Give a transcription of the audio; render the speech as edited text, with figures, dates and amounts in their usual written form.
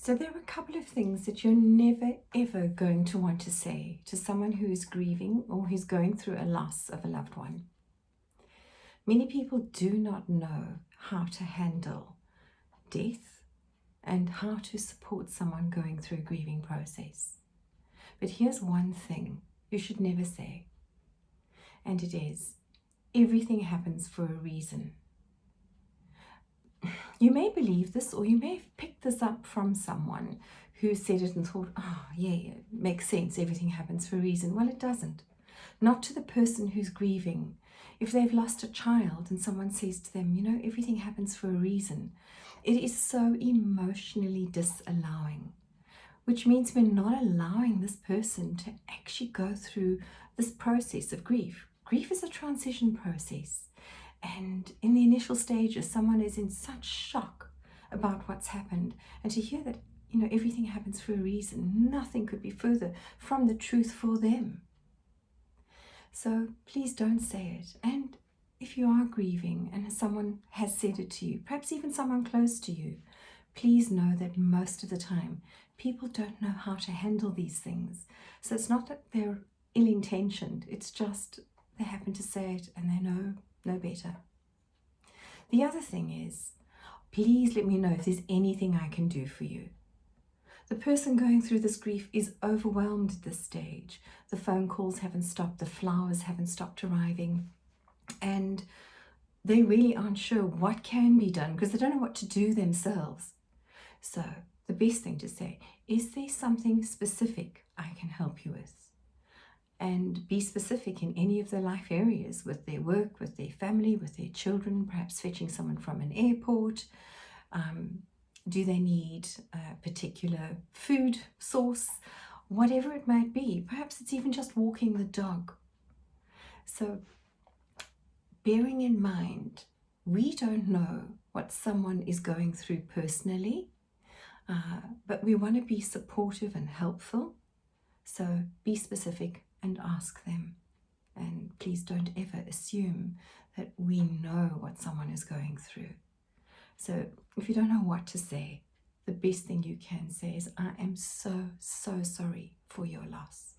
So there are a couple of things that you're never ever going to want to say to someone who is grieving or who's going through a loss of a loved one. Many people do not know how to handle death and how to support someone going through a grieving process. But here's one thing you should never say, and it is, everything happens for a reason. You may believe this, or you may have picked this up from someone who said it and thought, oh, yeah, it makes sense, everything happens for a reason. Well, it doesn't. Not to the person who's grieving. If they've lost a child and someone says to them, everything happens for a reason, it is so emotionally disallowing, which means we're not allowing this person to actually go through this process of grief. Grief is a transition process. And in the initial stages, someone is in such shock about what's happened. And to hear that, everything happens for a reason, nothing could be further from the truth for them. So please don't say it. And if you are grieving and someone has said it to you, perhaps even someone close to you, please know that most of the time, people don't know how to handle these things. So it's not that they're ill-intentioned, it's just they happen to say it and they know no better. The other thing is, please let me know if there's anything I can do for you. The person going through this grief is overwhelmed at this stage. The phone calls haven't stopped, the flowers haven't stopped arriving, and they really aren't sure what can be done because they don't know what to do themselves. So the best thing to say, is there something specific I can help you with? And be specific in any of their life areas, with their work, with their family, with their children, perhaps fetching someone from an airport. Do they need a particular food source? Whatever it might be. Perhaps it's even just walking the dog. So bearing in mind, we don't know what someone is going through personally, but we want to be supportive and helpful. So be specific and ask them. And please don't ever assume that we know what someone is going through. So if you don't know what to say, the best thing you can say is, I am so, so sorry for your loss.